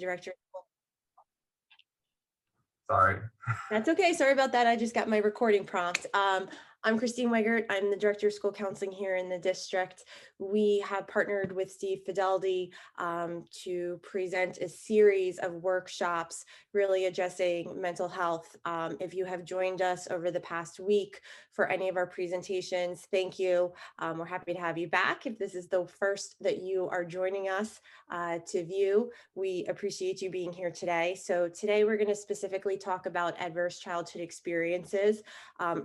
director. Sorry. That's okay. Sorry about that. I just got my recording prompt. I'm Christine Weigert. I'm the Director of School Counseling here in the district. We have partnered with Steve Fideldi to present a series of workshops really addressing mental health. If you have joined us over the past week for any of our presentations, thank you. We're happy to have you back. If this is the first that you are joining us to view, we appreciate you being here today. So today we're going to specifically talk about adverse childhood experiences,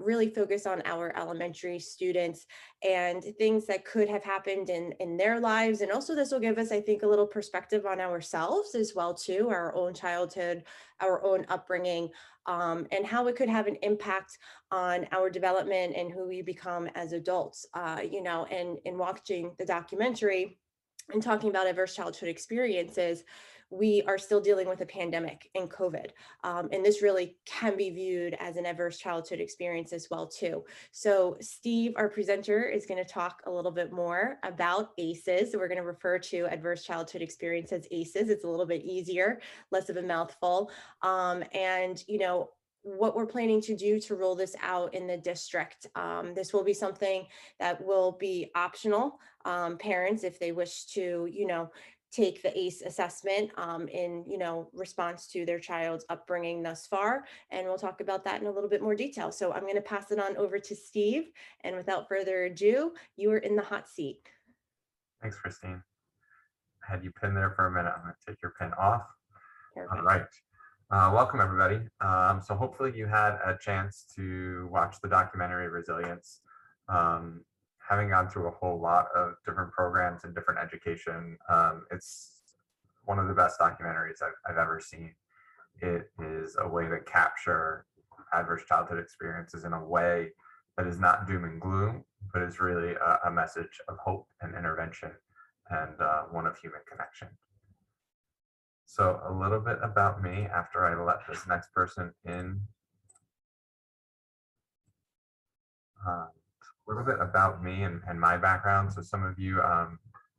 really focus on our elementary students and things that could have happened in their lives. And also this will give us, I think, a little perspective on ourselves as well too, our own childhood, our own upbringing, and how it could have an impact on our development and who we become as adults. And in watching the documentary and talking about adverse childhood experiences, we are still dealing with a pandemic and COVID. And this really can be viewed as an adverse childhood experience as well too. So Steve, our presenter, is going to talk a little bit more about ACEs. We're going to refer to adverse childhood experience as ACEs. It's a little bit easier, less of a mouthful. What we're planning to do to roll this out in the district. This will be something that will be optional. Parents, if they wish to, take the ACE assessment in, response to their child's upbringing thus far. And we'll talk about that in a little bit more detail. So I'm going to pass it on over to Steve. And without further ado, you are in the hot seat. Thanks, Christine. I had you pinned there for a minute. I'm going to take your pin off. Perfect. All right. Welcome, everybody. So hopefully you had a chance to watch the documentary Resilience. Having gone through a whole lot of different programs and different education, it's one of the best documentaries I've ever seen. It is a way to capture adverse childhood experiences in a way that is not doom and gloom, but is really a message of hope and intervention and one of human connection. So a little bit about me after I let this next person in. A little bit about me and my background. So some of you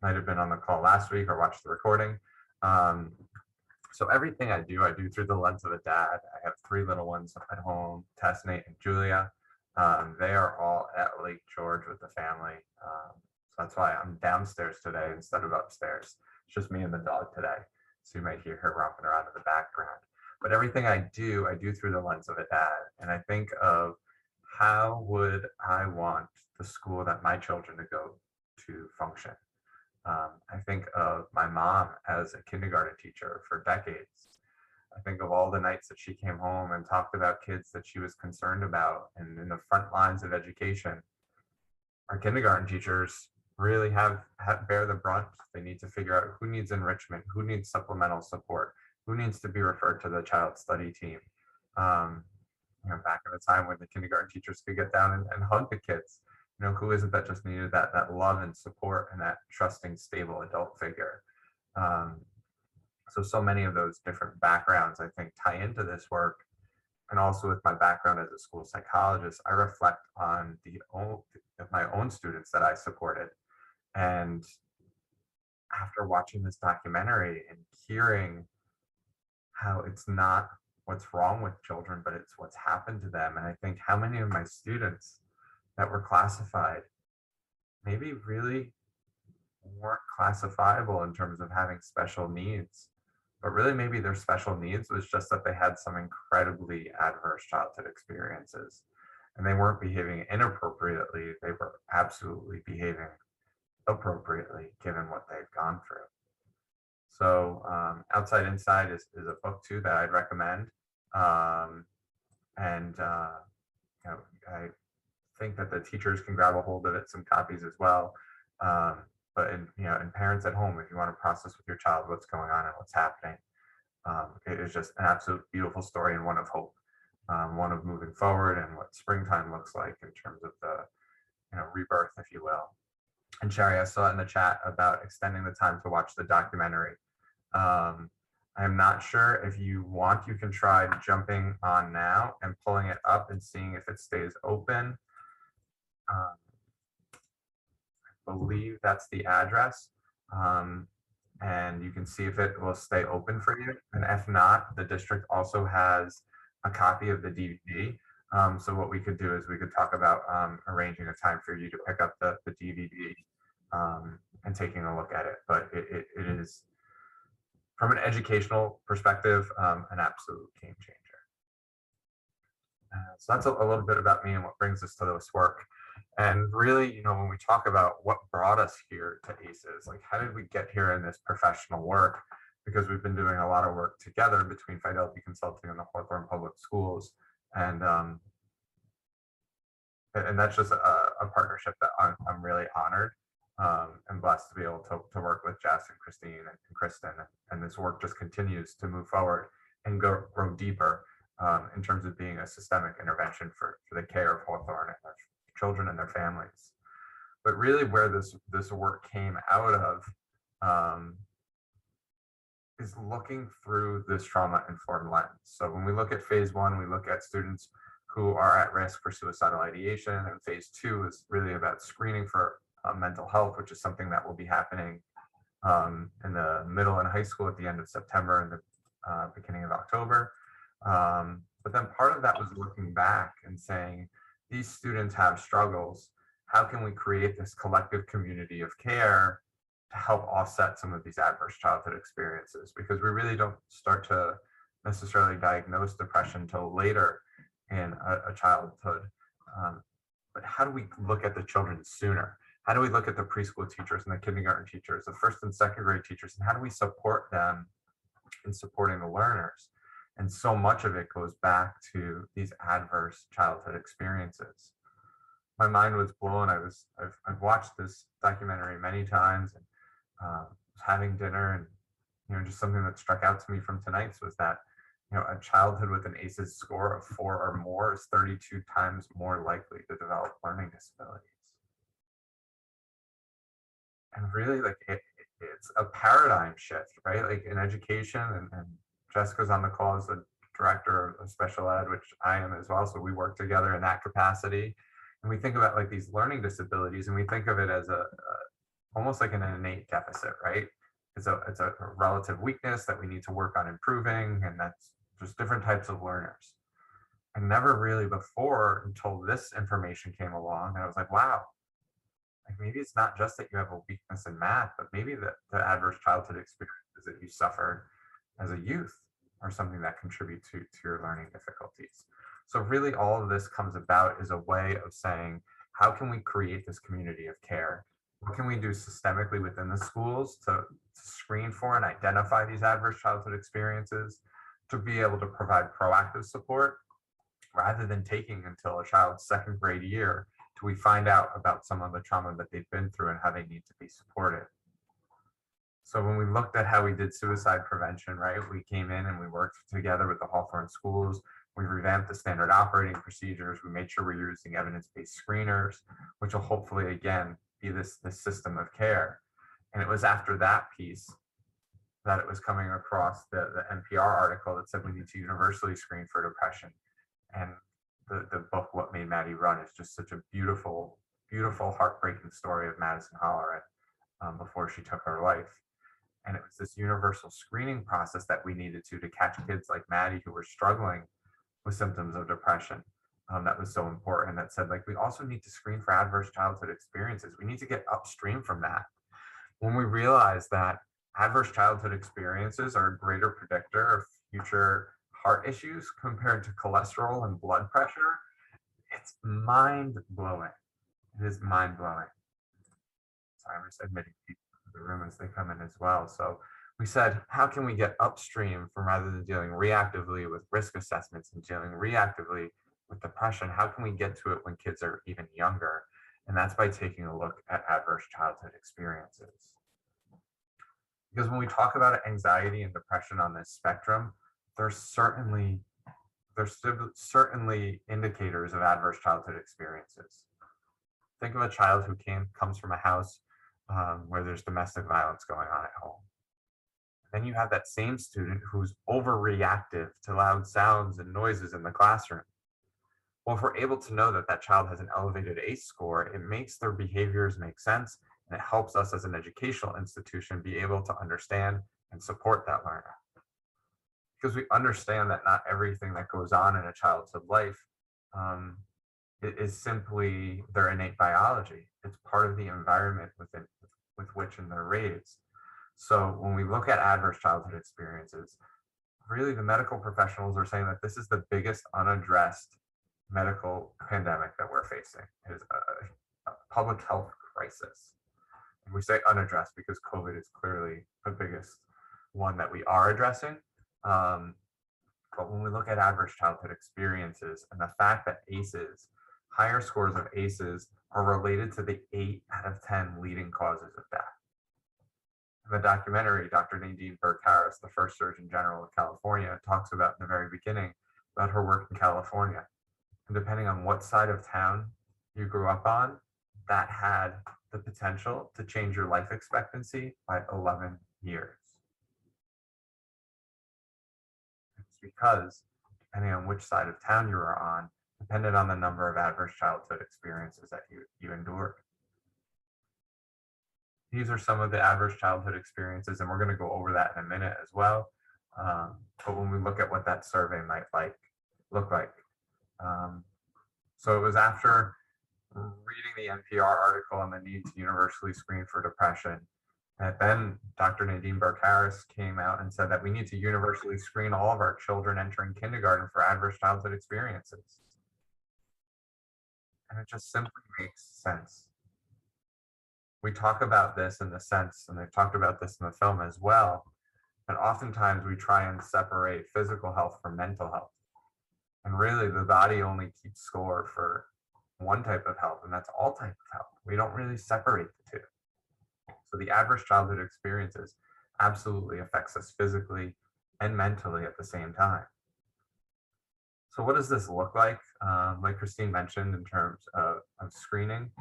might have been on the call last week or watched the recording. So everything I do through the lens of a dad. I have 3 little ones at home, Tess, Nate, and Julia. They are all at Lake George with the family. So that's why I'm downstairs today instead of upstairs. It's just me and the dog today. So you might hear her romping around in the background. But everything I do through the lens of a dad. And I think of how would I want the school that my children to go to function? I think of my mom as a kindergarten teacher for decades. I think of all the nights that she came home and talked about kids that she was concerned about. And in the front lines of education, our kindergarten teachers really have bear the brunt. They need to figure out who needs enrichment, who needs supplemental support, who needs to be referred to the child study team. Back in the time when the kindergarten teachers could get down and hug the kids, who is it that just needed that love and support and that trusting, stable adult figure? So many of those different backgrounds, I think, tie into this work. And also with my background as a school psychologist, I reflect on my own students that I supported. And after watching this documentary and hearing how it's not what's wrong with children, but it's what's happened to them. And I think how many of my students that were classified maybe really weren't classifiable in terms of having special needs, but really maybe their special needs was just that they had some incredibly adverse childhood experiences and they weren't behaving inappropriately. They were absolutely behaving appropriately given what they've gone through. So Outside Inside is a book too that I'd recommend. I think that the teachers can grab a hold of it, some copies as well. But in parents at home, if you want to process with your child what's going on and what's happening, it is just an absolute beautiful story and one of hope, one of moving forward and what springtime looks like in terms of the rebirth, if you will. And Sherry, I saw in the chat about extending the time to watch the documentary. I'm not sure if you want, you can try jumping on now and pulling it up and seeing if it stays open. I believe that's the address. and you can see if it will stay open for you. And if not, the district also has a copy of the DVD. So what we could do is we could talk about arranging a time for you to pick up the DVD and taking a look at it. But it is, from an educational perspective, an absolute game changer. So that's a little bit about me and what brings us to this work. And really, when we talk about what brought us here to ACEs, like how did we get here in this professional work? Because we've been doing a lot of work together between Fidelity Consulting and the Hawthorne Public Schools. And that's just a partnership that I'm really honored and blessed to be able to work with Jess and Christine and Kristen. And this work just continues to move forward and grow deeper in terms of being a systemic intervention for the care of Hawthorne and their children and their families. But really where this work came out of is looking through this trauma-informed lens. So when we look at phase one, we look at students who are at risk for suicidal ideation, and phase two is really about screening for mental health, which is something that will be happening in the middle and high school at the end of September and the beginning of October. But then part of that was looking back and saying, these students have struggles. How can we create this collective community of care to help offset some of these adverse childhood experiences? Because we really don't start to necessarily diagnose depression until later in a childhood. But how do we look at the children sooner? How do we look at the preschool teachers and the kindergarten teachers, the first and second grade teachers, and how do we support them in supporting the learners? And so much of it goes back to these adverse childhood experiences. My mind was blown. I've watched this documentary many times, and was having dinner, and just something that struck out to me from tonight's was that a childhood with an ACEs score of 4 or more is 32 times more likely to develop learning disabilities. And really, like it's a paradigm shift, right? Like in education, and Jessica's on the call as the director of special ed, which I am as well. So we work together in that capacity. And we think about like these learning disabilities, and we think of it as almost like an innate deficit, right? It's a relative weakness that we need to work on improving, and that's just different types of learners. And never really before until this information came along, and I was like, wow, like maybe it's not just that you have a weakness in math, but maybe the adverse childhood experiences that you suffered as a youth are something that contribute to your learning difficulties. So really all of this comes about is a way of saying, how can we create this community of care? What can we do systemically within the schools to screen for and identify these adverse childhood experiences, to be able to provide proactive support rather than taking until a child's second grade year till we find out about some of the trauma that they've been through and how they need to be supported. So when we looked at how we did suicide prevention, right, we came in and we worked together with the Hawthorne schools. We revamped the standard operating procedures. We made sure we're using evidence-based screeners, which will hopefully, again, be this system of care. And it was after that piece that it was coming across the NPR article that said we need to universally screen for depression. And the book, What Made Maddie Run, is just such a beautiful, beautiful, heartbreaking story of Madison Holleran before she took her life. And it was this universal screening process that we needed to catch kids like Maddie who were struggling with symptoms of depression. That was so important. That said, like, we also need to screen for adverse childhood experiences. We need to get upstream from that. When we realize that adverse childhood experiences are a greater predictor of future heart issues compared to cholesterol and blood pressure, it's mind-blowing. It is mind-blowing. So I'm just admitting people to the room as they come in as well. So we said, how can we get upstream from, rather than dealing reactively with risk assessments and dealing reactively with depression, how can we get to it when kids are even younger? And that's by taking a look at adverse childhood experiences. Because when we talk about anxiety and depression on this spectrum, there's certainly indicators of adverse childhood experiences. Think of a child who comes from a house where there's domestic violence going on at home. Then you have that same student who's overreactive to loud sounds and noises in the classroom. Well, if we're able to know that that child has an elevated ACE score, it makes their behaviors make sense, And it helps us as an educational institution be able to understand and support that learner. Because we understand that not everything that goes on in a child's life um, is simply their innate biology. It's part of the environment with which they're raised. So when we look at adverse childhood experiences, really the medical professionals are saying that this is the biggest unaddressed medical pandemic that we're facing. It is a public health crisis. And we say unaddressed because COVID is clearly the biggest one that we are addressing. Um, but when we look at adverse childhood experiences and the fact that ACEs, higher scores of ACEs, are related to the 8 out of 10 leading causes of death. In the documentary, Dr. Nadine Burke-Harris, the first Surgeon General of California, talks about in the very beginning about her work in California. And depending on what side of town you grew up on, that had the potential to change your life expectancy by 11 years. It's because depending on which side of town you were on, depended on the number of adverse childhood experiences that you endured. These are some of the adverse childhood experiences, and we're going to go over that in a minute as well. But when we look at what that survey might look like. So it was after reading the NPR article on the need to universally screen for depression that then Dr. Nadine Burke-Harris came out and said that we need to universally screen all of our children entering kindergarten for adverse childhood experiences. And it just simply makes sense. We talk about this in the sense, and they've talked about this in the film as well, that oftentimes we try and separate physical health from mental health. And really the body only keeps score for one type of health, and that's all type of health. We don't really separate the two. So the adverse childhood experiences absolutely affects us physically and mentally at the same time. So what does this look like? Like Christine mentioned in terms of screening,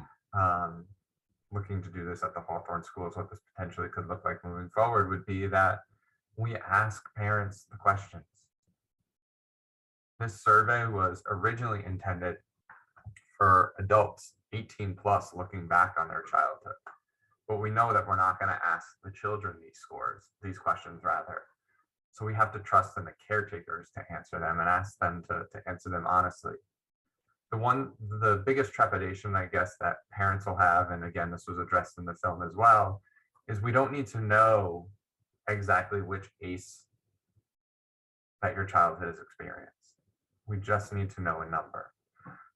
looking to do this at the Hawthorne schools, what this potentially could look like moving forward would be that we ask parents the questions. This survey was originally intended for adults 18 plus looking back on their childhood. But we know that we're not going to ask the children these questions rather. So we have to trust in the caretakers to answer them and ask them to answer them honestly. The biggest trepidation, I guess, that parents will have, and again, this was addressed in the film as well, is we don't need to know exactly which ACE that your child has experienced. We just need to know a number.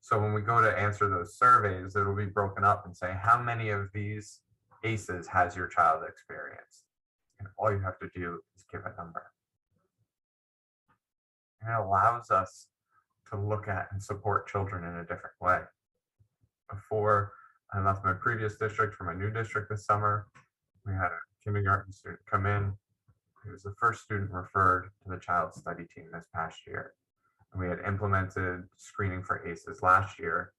So when we go to answer those surveys, it'll be broken up and say, how many of these ACEs has your child experienced? And all you have to do is give a number. And it allows us to look at and support children in a different way. Before I left my previous district for my new district this summer, we had a kindergarten student come in. He was the first student referred to the child study team this past year. And we had implemented screening for ACEs last year.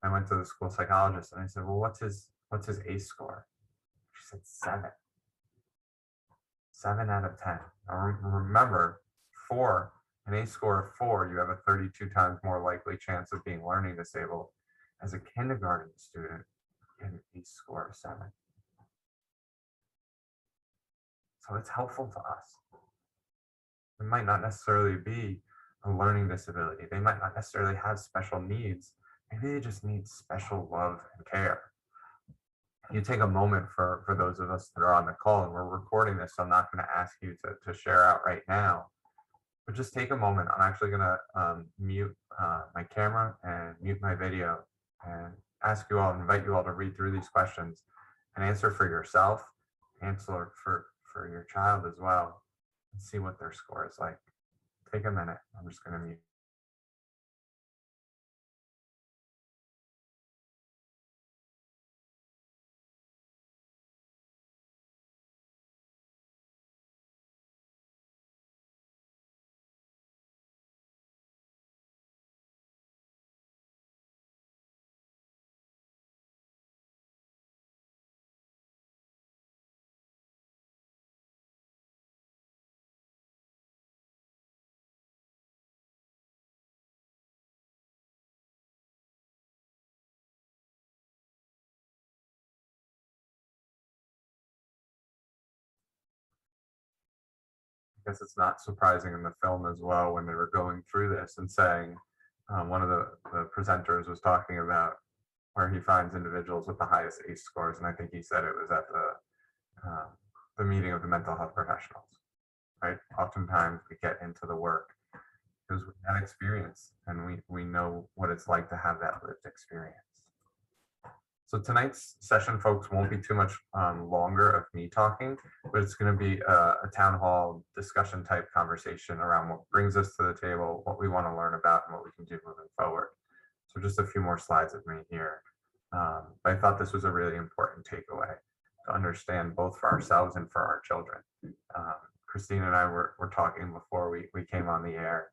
I went to the school psychologist and I said, well, what's his ACE score? She said 7. 7 out of 10. Now remember, an ACE score of 4, you have a 32 times more likely chance of being learning disabled. As a kindergarten student, you have an ACE score of 7. So it's helpful to us. It might not necessarily be a learning disability. They might not necessarily have special needs. Maybe they just need special love and care. You take a moment for those of us that are on the call, and we're recording this, so I'm not going to ask you to share out right now, but just take a moment. I'm actually going to mute my camera and mute my video and invite you all to read through these questions and answer for yourself, answer for your child as well, and see what their score is like. Take a minute. I'm just going to mute. I guess it's not surprising in the film as well when they were going through this and saying, one of the presenters was talking about where he finds individuals with the highest ACE scores, and I think he said it was at the meeting of the mental health professionals. Right? Oftentimes we get into the work because we have experience and we know what it's like to have that lived experience. So tonight's session, folks, won't be too much longer of me talking, but it's going to be a town hall discussion type conversation around what brings us to the table, what we want to learn about, and what we can do moving forward. So just a few more slides of me here. But I thought this was a really important takeaway to understand both for ourselves and for our children. Christine and I were talking before we came on the air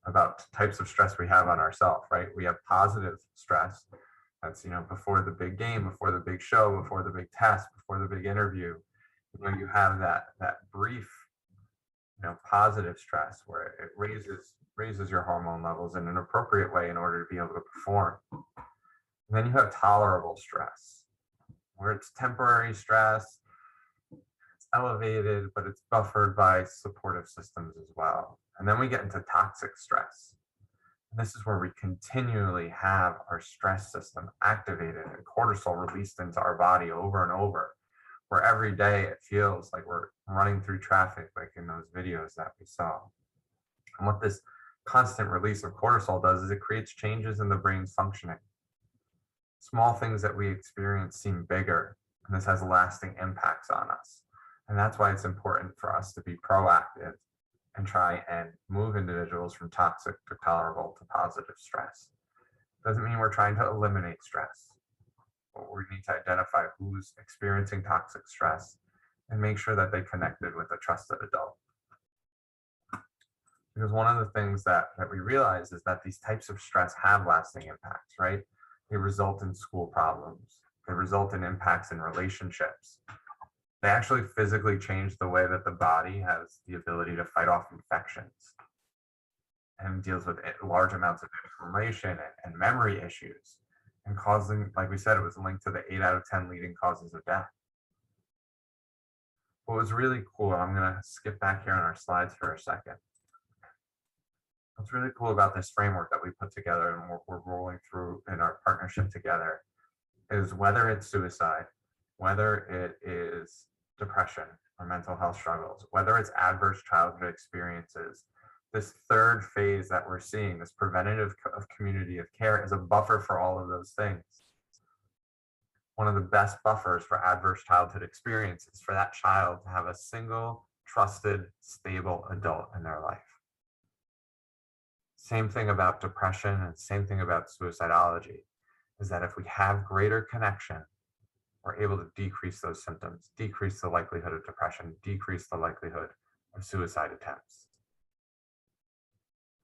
about types of stress we have on ourselves, right? We have positive stress. That's, before the big game, before the big show, before the big test, before the big interview. You have that brief, positive stress where it raises your hormone levels in an appropriate way in order to be able to perform. And then you have tolerable stress, where it's temporary stress, it's elevated, but it's buffered by supportive systems as well. And then we get into toxic stress. This is where we continually have our stress system activated and cortisol released into our body over and over, where every day it feels like we're running through traffic, like in those videos that we saw. And what this constant release of cortisol does is it creates changes in the brain's functioning. Small things that we experience seem bigger, and this has lasting impacts on us. And that's why it's important for us to be proactive and try and move individuals from toxic to tolerable to positive stress. Doesn't mean we're trying to eliminate stress, but we need to identify who's experiencing toxic stress and make sure that they connected with a trusted adult. Because one of the things that we realize is that these types of stress have lasting impacts, right? They result in school problems. They result in impacts in relationships. They actually physically change the way that the body has the ability to fight off infections and deals with large amounts of inflammation and memory issues and causing, like we said, it was linked to the 8 out of 10 leading causes of death. What was really cool, I'm going to skip back here on our slides for a second. What's really cool about this framework that we put together and we're rolling through in our partnership together is whether it's suicide, whether it is depression or mental health struggles, whether it's adverse childhood experiences, this third phase that we're seeing, this preventative of community of care, is a buffer for all of those things. One of the best buffers for adverse childhood experiences is for that child to have a single, trusted, stable adult in their life. Same thing about depression and same thing about suicidology, is that if we have greater connection, we're able to decrease those symptoms, decrease the likelihood of depression, decrease the likelihood of suicide attempts.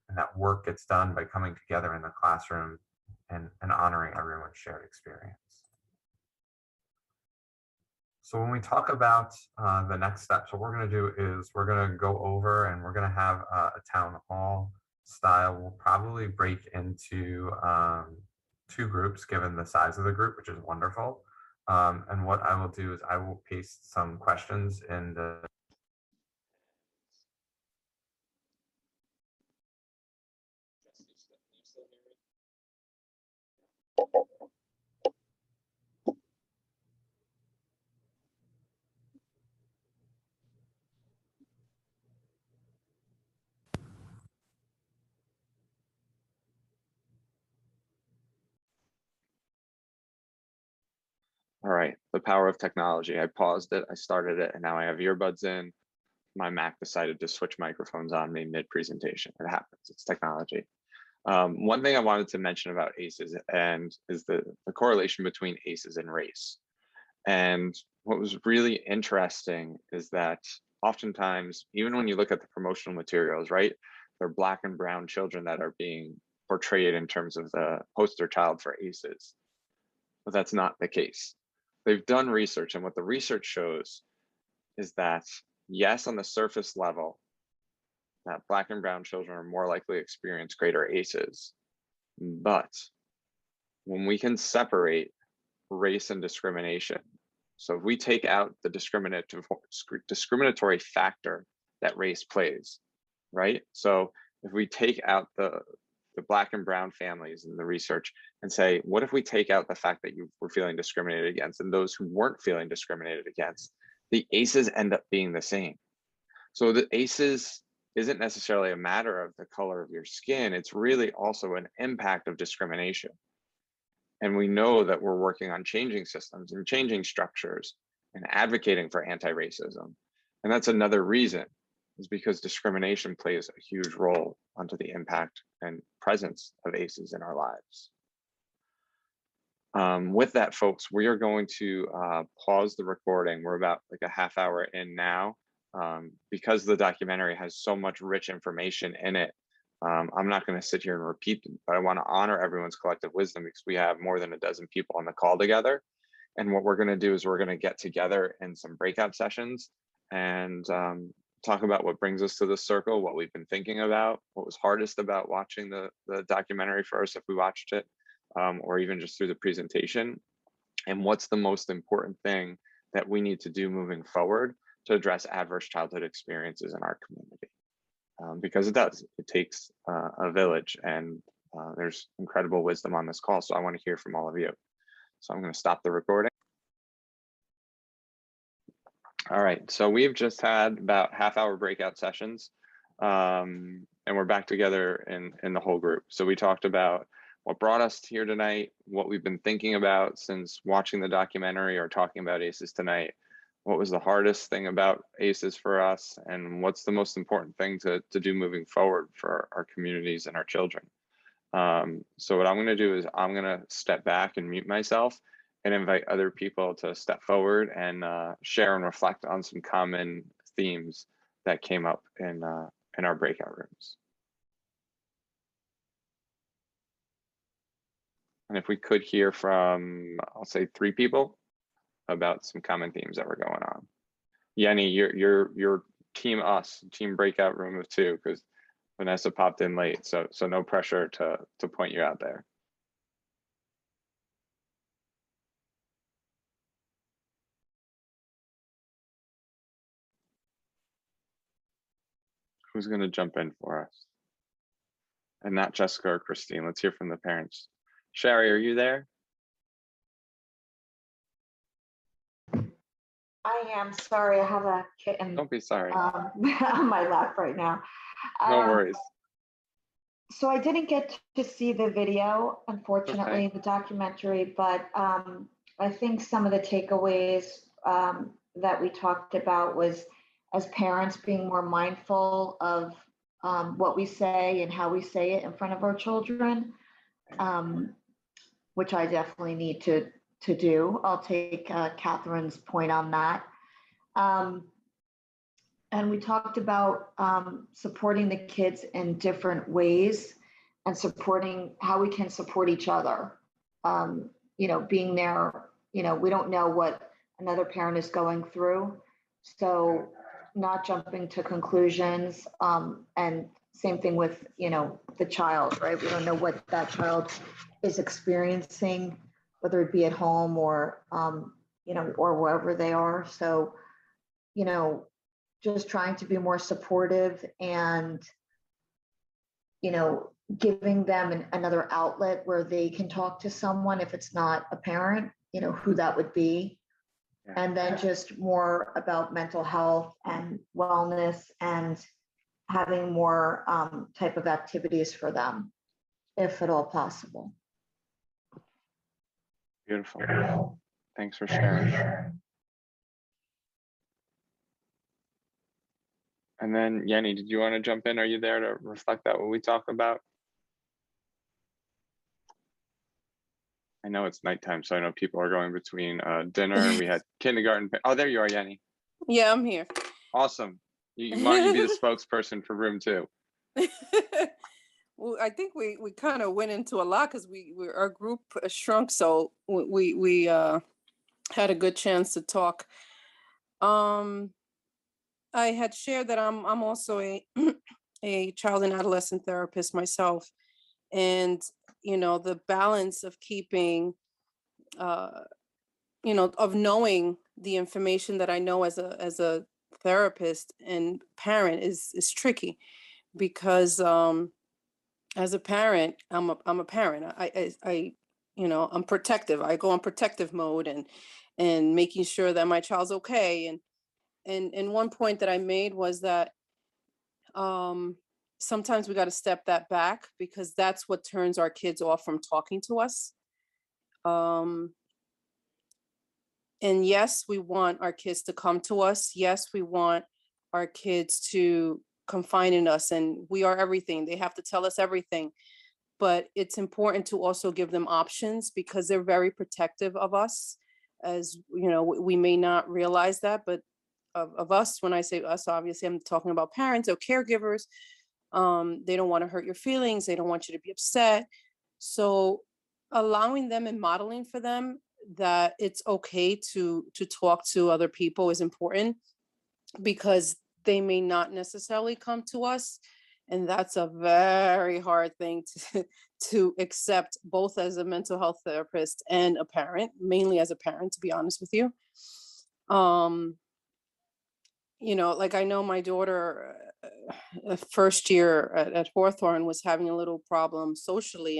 And that work gets done by coming together in the classroom and honoring everyone's shared experience. So when we talk about the next steps, what we're going to do is we're going to go over and we're going to have a town hall style. We'll probably break into 2 groups given the size of the group, which is wonderful. And what I will do is I will paste some questions in the All right, the power of technology. I paused it, I started it, and now I have earbuds in. My Mac decided to switch microphones on me mid-presentation. It happens, it's technology. One thing I wanted to mention about ACEs is the correlation between ACEs and race. And what was really interesting is that oftentimes, even when you look at the promotional materials, right, they're Black and brown children that are being portrayed in terms of the poster child for ACEs. But that's not the case. They've done research, and what the research shows is that, yes, on the surface level, that Black and brown children are more likely to experience greater ACEs. But when we can separate race and discrimination, so if we take out the discriminatory factor that race plays, right? So if we take out the Black and brown families in the research and say, what if we take out the fact that you were feeling discriminated against and those who weren't feeling discriminated against, the ACEs end up being the same. So the ACEs isn't necessarily a matter of the color of your skin, it's really also an impact of discrimination. And we know that we're working on changing systems and changing structures and advocating for anti-racism. And that's another reason, is because discrimination plays a huge role onto the impact and presence of ACEs in our lives. With that, folks, we are going to pause the recording. We're about like a half hour in now. Because the documentary has so much rich information in it, I'm not going to sit here and repeat them, but I want to honor everyone's collective wisdom because we have more than a dozen people on the call together. And what we're going to do is we're going to get together in some breakout sessions and talk about what brings us to the circle, what we've been thinking about, what was hardest about watching the documentary first, if we watched it, or even just through the presentation, and what's the most important thing that we need to do moving forward to address adverse childhood experiences in our community. Because it takes a village, and there's incredible wisdom on this call. So I want to hear from all of you. So I'm going to stop the recording. All right, so we've just had about half-hour breakout sessions, and we're back together in the whole group. So we talked about what brought us here tonight, what we've been thinking about since watching the documentary or talking about ACEs tonight, what was the hardest thing about ACEs for us, and what's the most important thing to do moving forward for our communities and our children. So what I'm going to do is I'm going to step back and mute myself and invite other people to step forward and share and reflect on some common themes that came up in our breakout rooms. And if we could hear from, I'll say 3 people about some common themes that were going on. Yenny, you're team breakout room of 2, because Vanessa popped in late, so no pressure to point you out there. Who's going to jump in for us? And not Jessica or Christine. Let's hear from the parents. Sherry, are you there? I am sorry. I have a kitten. Don't be sorry. On my lap right now. No worries. So I didn't get to see the video, unfortunately, the documentary, but I think some of the takeaways that we talked about was, as parents, being more mindful of what we say and how we say it in front of our children, which I definitely need to do. I'll take Catherine's point on that. And we talked about supporting the kids in different ways and supporting how we can support each other. Being there, we don't know what another parent is going through. So not jumping to conclusions, and same thing with, the child, right? We don't know what that child is experiencing, whether it be at home or, or wherever they are. So, just trying to be more supportive and, giving them another outlet where they can talk to someone if it's not a parent, who that would be. Yeah. And then just more about mental health and wellness and having more type of activities for them, if at all possible. Beautiful. Thanks for sharing. And then Yenny, did you want to jump in? Are you there to reflect that what we talk about? I know it's nighttime, so I know people are going between dinner and we had kindergarten. Oh, there you are, Yenny. Yeah, I'm here. Awesome. Why don't you be the spokesperson for room 2? Well, I think we kind of went into a lot because our group shrunk, so we had a good chance to talk. I had shared that I'm also a child and adolescent therapist myself, and the balance of keeping, of knowing the information that I know as a therapist and parent is tricky because as a parent, I'm a parent. I'm protective. I go on protective mode and making sure that my child's okay. And one point that I made was that um sometimes we got to step that back because that's what turns our kids off from talking to us. Um and yes, we want our kids to come to us. Yes, we want our kids to confide in us, and we are everything. They have to tell us everything, but it's important to also give them options because they're very protective of us. As you know, we may not realize that, but of us, when I say us, obviously I'm talking about parents or caregivers. They don't want to hurt your feelings, they don't want you to be upset. So allowing them and modeling for them that it's okay to talk to other people is important because they may not necessarily come to us, and that's a very hard thing to to accept, both as a mental health therapist and a parent, mainly as a parent, to be honest with you. um like I know my daughter, first year at Hawthorne, was having a little problem socially,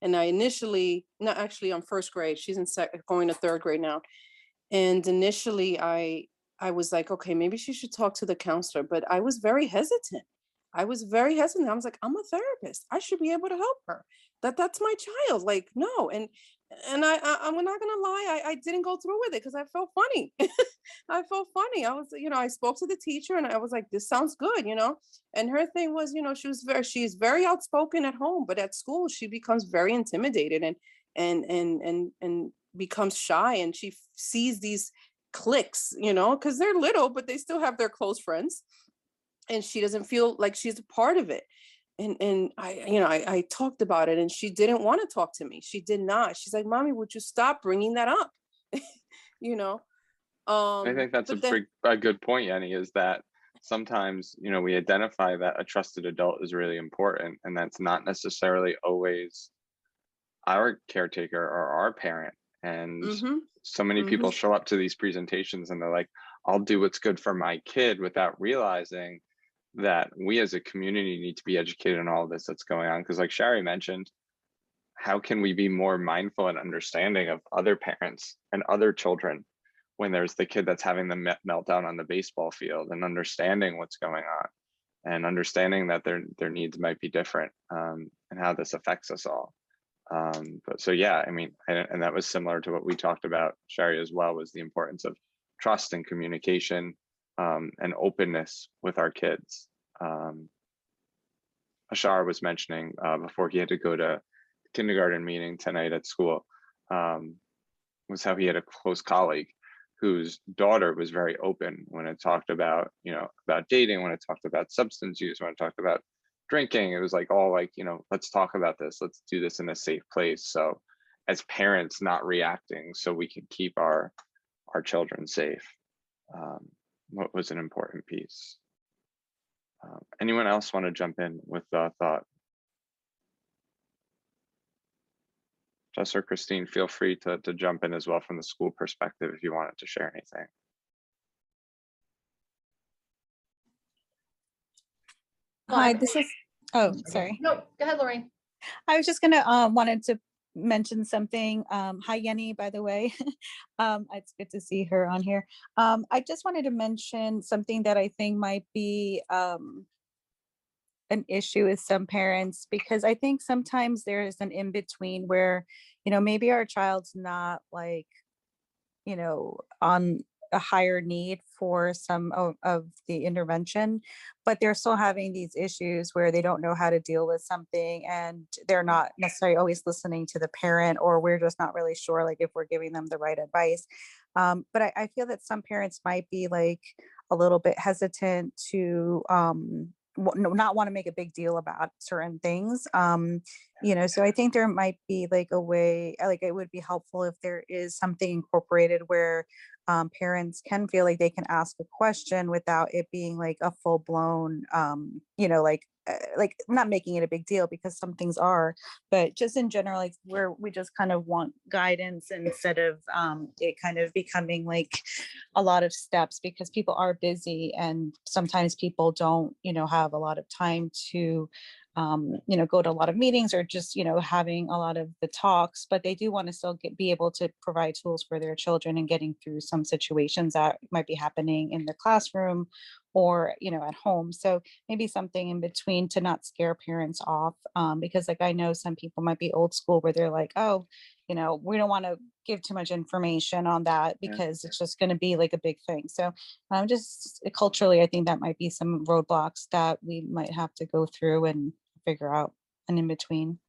and I initially, not actually, on first grade, she's in going to third grade now, and initially I was like, okay, maybe she should talk to the counselor, but I was very hesitant. I was very hesitant. I was like, I'm a therapist. I should be able to help her. That's my child. Like, no. And I'm not gonna lie, I didn't go through with it because I felt funny. I felt funny. I was, I spoke to the teacher and I was like, this sounds good. And her thing was, she's very outspoken at home, but at school she becomes very intimidated and becomes shy, and she sees these cliques, because they're little, but they still have their close friends, and she doesn't feel like she's a part of it. And I talked about it, and she didn't want to talk to me. She did not. She's like, Mommy, would you stop bringing that up? you know I think that's but then a good point, Yanni, is that sometimes, we identify that a trusted adult is really important, and that's not necessarily always our caretaker or our parent. And mhm, so many people mhm, show up to these presentations and they're like, I'll do what's good for my kid, without realizing that we as a community need to be educated on all this that's going on. Because like Shari mentioned, how can we be more mindful and understanding of other parents and other children when there's the kid that's having the meltdown on the baseball field, and understanding what's going on and understanding that their needs might be different, and how this affects us all. But so yeah, I mean, and that was similar to what we talked about, Shari, as well, was the importance of trust and communication, and openness with our kids. Ashar was mentioning before he had to go to kindergarten meeting tonight at school, was how he had a close colleague whose daughter was very open when it talked about, about dating, when it talked about substance use, when it talked about drinking. It was like, all like, let's talk about this. Let's do this in a safe place. So as parents, not reacting so we can keep our children safe, what was an important piece. Anyone else want to jump in with a thought? Jess or Christine, feel free to jump in as well from the school perspective if you wanted to share anything. Hi, this is, oh, sorry. No, go ahead, Lori. I was just gonna, wanted to mention something. Hi, Yenny, by the way. It's good to see her on here. I just wanted to mention something that I think might be an issue with some parents, because I think sometimes there is an in-between where, maybe our child's not like, on a higher need for some of the intervention, but they're still having these issues where they don't know how to deal with something, and they're not necessarily always listening to the parent, or we're just not really sure like if we're giving them the right advice. But I feel that some parents might be like a little bit hesitant to not want to make a big deal about certain things, So I think there might be like a way, like it would be helpful if there is something incorporated where parents can feel like they can ask a question without it being like a full blown, like not making it a big deal, because some things are, but just in general, like where we just kind of want guidance instead of it kind of becoming like a lot of steps, because people are busy and sometimes people don't, have a lot of time to go to a lot of meetings or just, having a lot of the talks, but they do want to still be able to provide tools for their children and getting through some situations that might be happening in the classroom or, at home. So maybe something in between to not scare parents off. Because like, I know some people might be old school where they're like, oh, we don't want to give too much information on that Yeah. because it's just going to be like a big thing. So just culturally, I think that might be some roadblocks that we might have to go through and figure out an in between.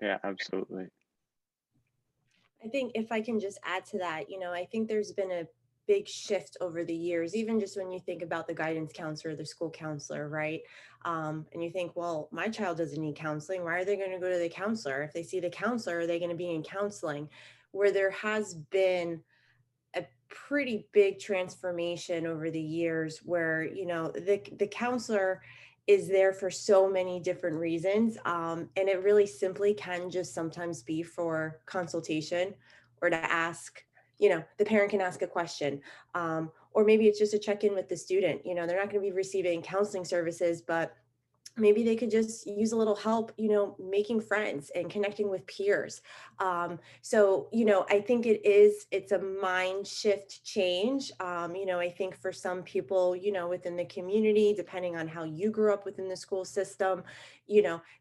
Yeah, absolutely. I think if I can just add to that, I think there's been a big shift over the years, even just when you think about the guidance counselor, the school counselor, right? And you think, well, my child doesn't need counseling. Why are they going to go to the counselor? If they see the counselor, are they going to be in counseling? Where there has been a pretty big transformation over the years where, the counselor is there for so many different reasons. And it really simply can just sometimes be for consultation or to ask, the parent can ask a question. Or maybe it's just a check-in with the student. They're not going to be receiving counseling services, but maybe they could just use a little help, making friends and connecting with peers. So, I think it's a mind shift change. I think for some people, within the community, depending on how you grew up within the school system,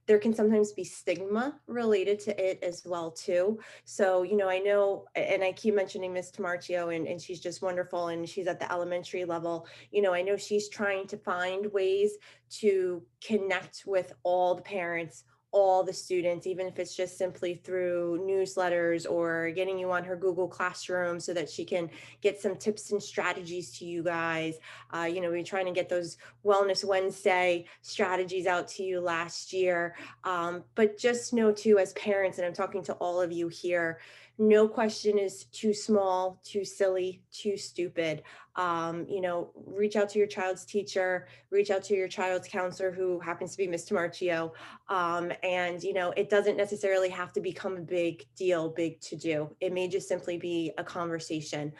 there can sometimes be stigma related to it as well too. So, I know, and I keep mentioning Miss Tamarchio, and she's just wonderful, and she's at the elementary level. I know she's trying to find ways to connect with all the parents, all the students, even if it's just simply through newsletters or getting you on her Google Classroom so that she can get some tips and strategies to you guys. We're trying to get those Wellness Wednesday strategies out to you last year. But just know too, as parents, and I'm talking to all of you here, no question is too small, too silly, too stupid. Reach out to your child's teacher, reach out to your child's counselor, who happens to be Miss Tamarchio. And, it doesn't necessarily have to become a big deal, big to do. It may just simply be a conversation.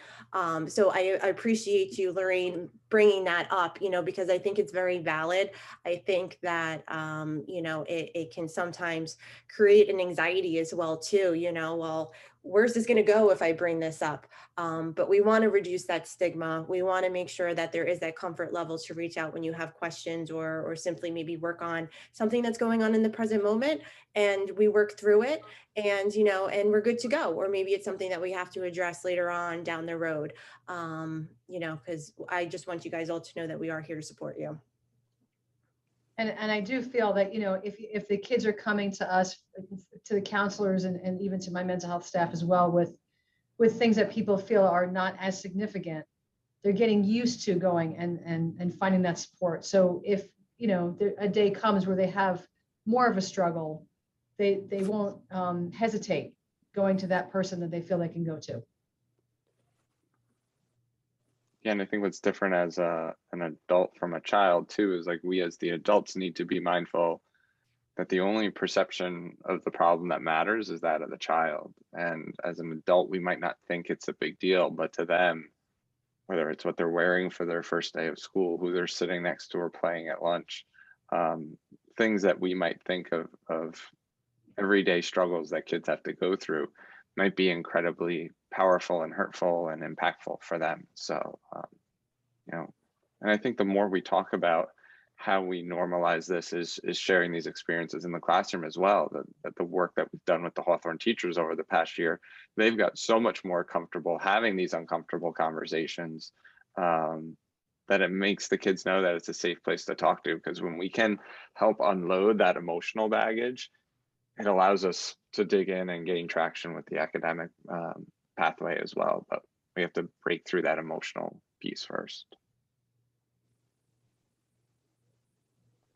So I appreciate you, Lorraine, bringing that up, because I think it's very valid. I think that, it can sometimes create an anxiety as well, too, well, where's this going to go if I bring this up? But we want to reduce that stigma. We want to make sure that there is that comfort level to reach out when you have questions, or simply maybe work on something that's going on in the present moment, and we work through it, and and we're good to go. Or maybe it's something that we have to address later on down the road. Because I just want you guys all to know that we are here to support you. And I do feel that, if the kids are coming to us, to the counselors, and even to my mental health staff as well, with things that people feel are not as significant, they're getting used to going and finding that support. So if, a day comes where they have more of a struggle, they won't hesitate going to that person that they feel they can go to. Yeah, and I think what's different as an adult from a child too is like we as the adults need to be mindful that the only perception of the problem that matters is that of the child. And as an adult, we might not think it's a big deal, but to them, whether it's what they're wearing for their first day of school, who they're sitting next to or playing at lunch, things that we might think of everyday struggles that kids have to go through might be incredibly powerful and hurtful and impactful for them. So, and I think the more we talk about how we normalize this is sharing these experiences in the classroom as well, that the work that we've done with the Hawthorne teachers over the past year, they've got so much more comfortable having these uncomfortable conversations, that it makes the kids know that it's a safe place to talk to, because when we can help unload that emotional baggage, it allows us to dig in and gain traction with the academic pathway as well. But we have to break through that emotional piece first.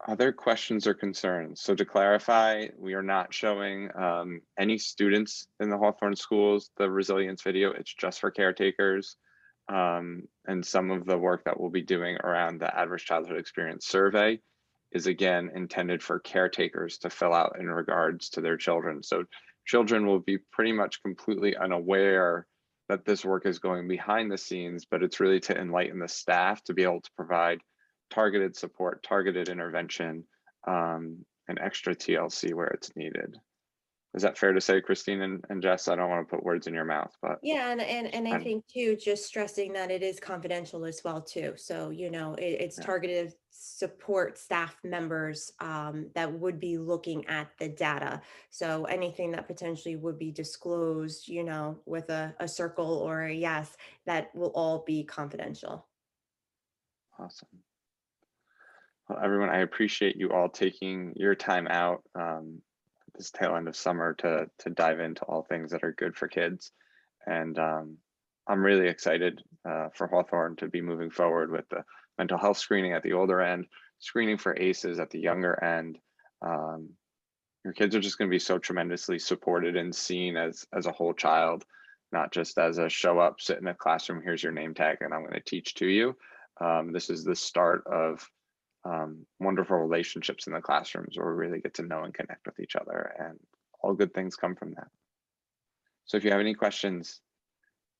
Other questions or concerns? So to clarify, we are not showing any students in the Hawthorne schools the resilience video. It's just for caretakers. And some of the work that we'll be doing around the adverse childhood experience survey is again intended for caretakers to fill out in regards to their children. So children will be pretty much completely unaware that this work is going behind the scenes, but it's really to enlighten the staff to be able to provide targeted support, targeted intervention, and extra TLC where it's needed. Is that fair to say, Christine and Jess? I don't want to put words in your mouth, but Yeah, and I I'm- think too, just stressing that it is confidential as well too. So, it's Yeah. targeted support staff members that would be looking at the data. So anything that potentially would be disclosed, with a circle or a yes, that will all be confidential. Awesome. Well, everyone, I appreciate you all taking your time out this tail end of summer to dive into all things that are good for kids. And I'm really excited for Hawthorne to be moving forward with the mental health screening at the older end, screening for ACEs at the younger end. Your kids are just going to be so tremendously supported and seen as a whole child, not just as a show up, sit in a classroom, here's your name tag, and I'm going to teach to you. This is the start of wonderful relationships in the classrooms where we really get to know and connect with each other, and all good things come from that. So if you have any questions,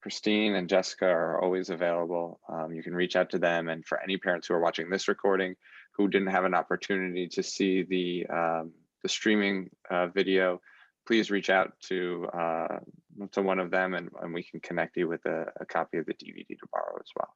Christine and Jessica are always available. You can reach out to them, and for any parents who are watching this recording who didn't have an opportunity to see the streaming video, please reach out to one of them, and we can connect you with a copy of the DVD to borrow as well.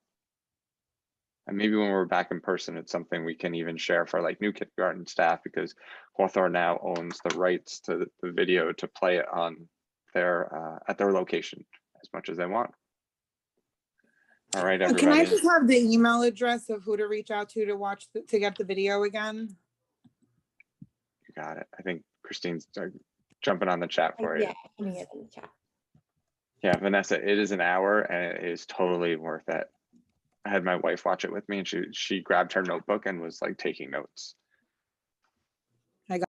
And maybe when we're back in person, it's something we can even share for like new kindergarten staff, because Hawthorne now owns the rights to the video to play it on their at their location as much as they want. All right, everybody. Can I just have the email address of who to reach out to watch to get the video again? You got it. I think Christine's jumping on the chat for you. Yeah, putting it in the chat. Yeah, Vanessa, it is an hour and it is totally worth it. I had my wife watch it with me, and she grabbed her notebook and was like taking notes.